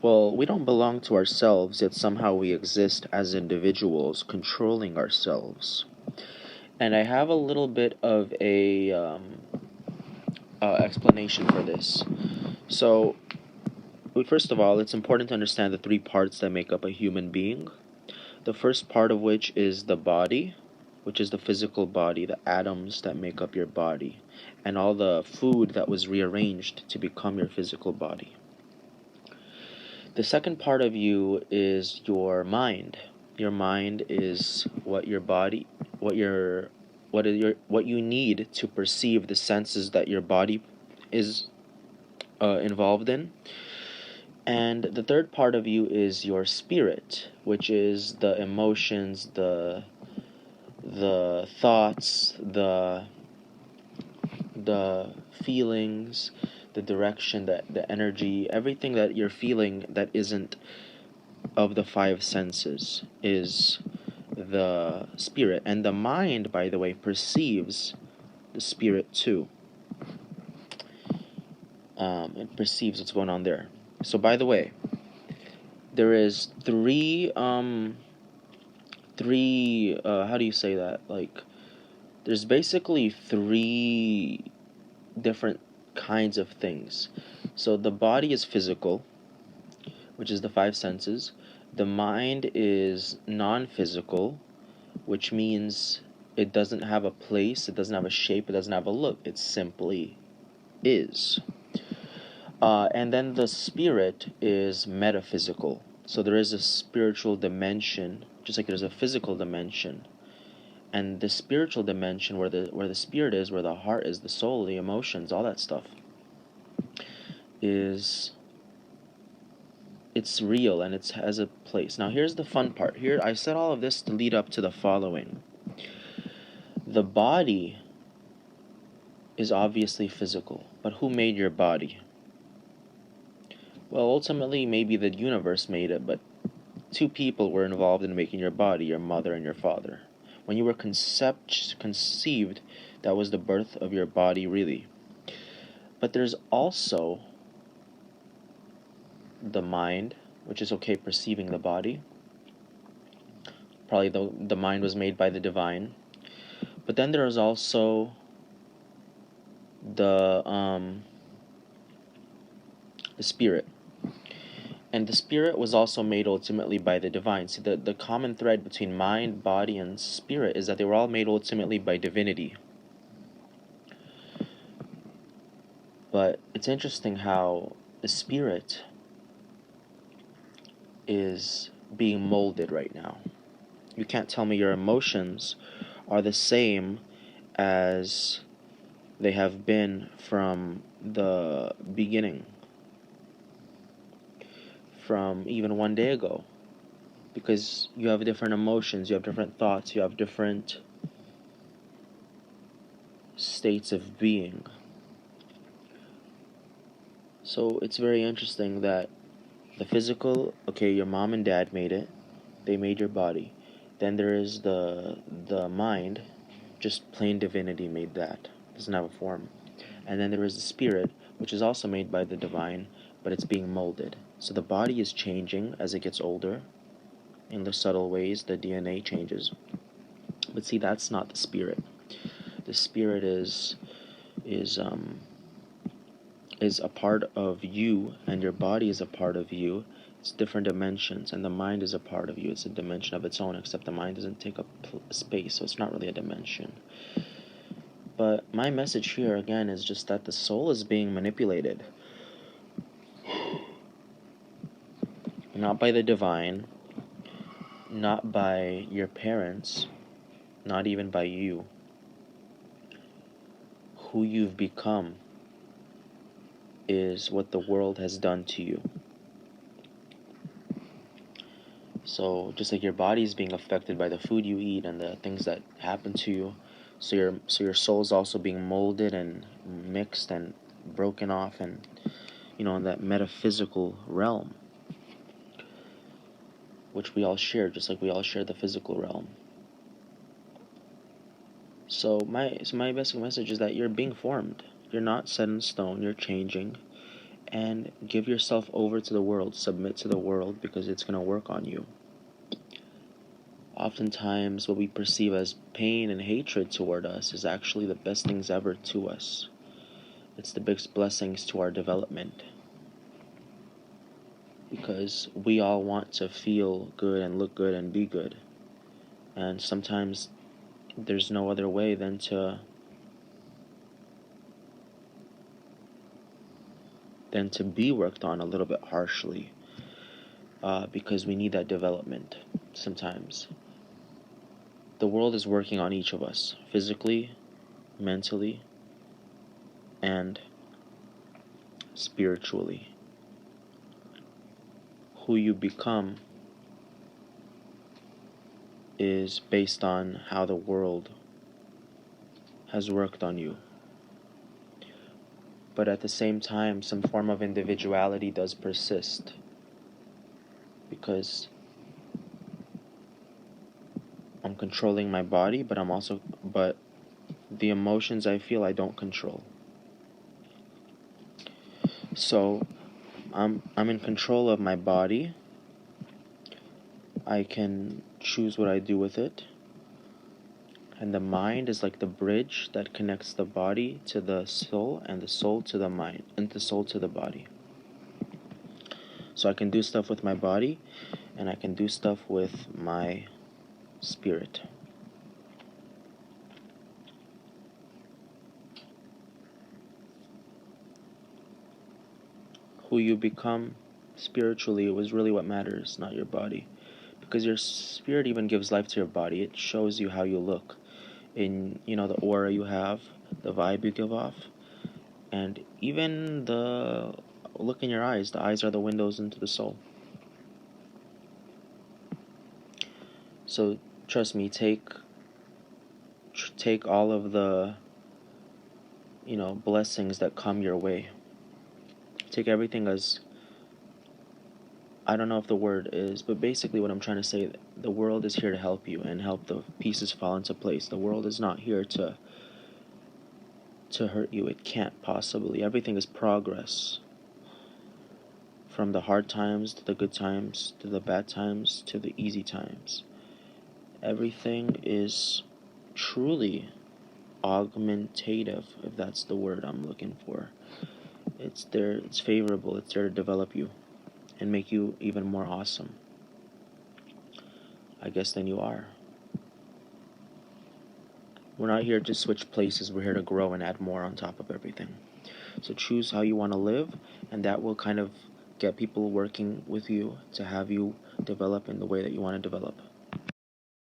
Well, we don't belong to ourselves, yet somehow we exist as individuals controlling ourselves. And I have a little bit of a explanation for this. So, first of all, it's important to understand the three parts that make up a human being. The first part of which is the body, which is the physical body, the atoms that make up your body, and all the food that was rearranged to become your physical body. The second part of you is your mind. Your mind is what your body, what you need to perceive the senses that your body is involved in. And the third part of you is your spirit, which is the emotions, the thoughts, the feelings, the direction, the energy, everything that you're feeling that isn't of the five senses is the spirit. And the mind, by the way, perceives the spirit too. It perceives what's going on there. So, by the way, there is three how do you say that? Like, there's basically three different kinds of things. So the body is physical, which is the five senses. The mind is non-physical, which means it doesn't have a place, it doesn't have a shape, it doesn't have a look. It simply is. And then the spirit is metaphysical. So there is a spiritual dimension, just like there's a physical dimension. And the spiritual dimension, where the spirit is, where the heart is, the soul, the emotions, all that stuff, it's real and it has a place. Now here's the fun part. Here I said all of this to lead up to the following. The body is obviously physical, but who made your body? Well, ultimately maybe the universe made it, but two people were involved in making your body, your mother and your father. When you were conceived, that was the birth of your body, really. But there's also the mind, which is okay perceiving the body. Probably the mind was made by the divine. But then there is also the spirit. And the spirit was also made ultimately by the divine. See, the common thread between mind, body, and spirit is that they were all made ultimately by divinity. But it's interesting how the spirit is being molded right now. You can't tell me your emotions are the same as they have been from the beginning, from even one day ago, because you have different emotions, you have different thoughts, you have different states of being. So it's very interesting that the physical, okay, your mom and dad made it, they made your body. Then there is the mind, just plain divinity made that, doesn't have a form. And then there is the spirit, which is also made by the divine, but it's being molded. So the body is changing as it gets older. In the subtle ways, the DNA changes. But see, that's not the spirit. The spirit is a part of you, and your body is a part of you. It's different dimensions, and the mind is a part of you. It's a dimension of its own, except the mind doesn't take up space, so it's not really a dimension. But my message here, again, is just that the soul is being manipulated. Not by the divine, not by your parents, not even by you. Who you've become is what the world has done to you. So just like your body is being affected by the food you eat and the things that happen to you, so your soul is also being molded and mixed and broken off, and in that metaphysical realm, which we all share, just like we all share the physical realm. So my basic message is that you're being formed. You're not set in stone. You're changing, and give yourself over to the world, submit to the world, because it's going to work on you. Oftentimes, what we perceive as pain and hatred toward us is actually the best things ever to us. It's the biggest blessings to our development. Because we all want to feel good and look good and be good. And sometimes there's no other way than to be worked on a little bit harshly, because we need that development sometimes. The world is working on each of us, physically, mentally, and spiritually. Who you become is based on how the world has worked on you. But at the same time, some form of individuality does persist, because I'm controlling my body, but the emotions I feel I don't control. So I'm in control of my body. I can choose what I do with it. And the mind is like the bridge that connects the body to the soul, and the soul to the mind, and the soul to the body. So I can do stuff with my body, and I can do stuff with my spirit. Who you become spiritually was really what matters, not your body. Because your spirit even gives life to your body. It shows you how you look in, the aura you have, the vibe you give off, and even the look in your eyes. The eyes are the windows into the soul. So trust me, take all of the blessings that come your way. Take everything as, I don't know if the word is, but basically what I'm trying to say, the world is here to help you and help the pieces fall into place. The world is not here to hurt you. It can't possibly. Everything is progress. From the hard times to the good times, to the bad times, to the easy times. Everything is truly augmentative, if that's the word I'm looking for. It's there, it's favorable, it's there to develop you and make you even more awesome, I guess, than you are. We're not here to switch places, we're here to grow and add more on top of everything. So choose how you want to live, and that will kind of get people working with you to have you develop in the way that you want to develop.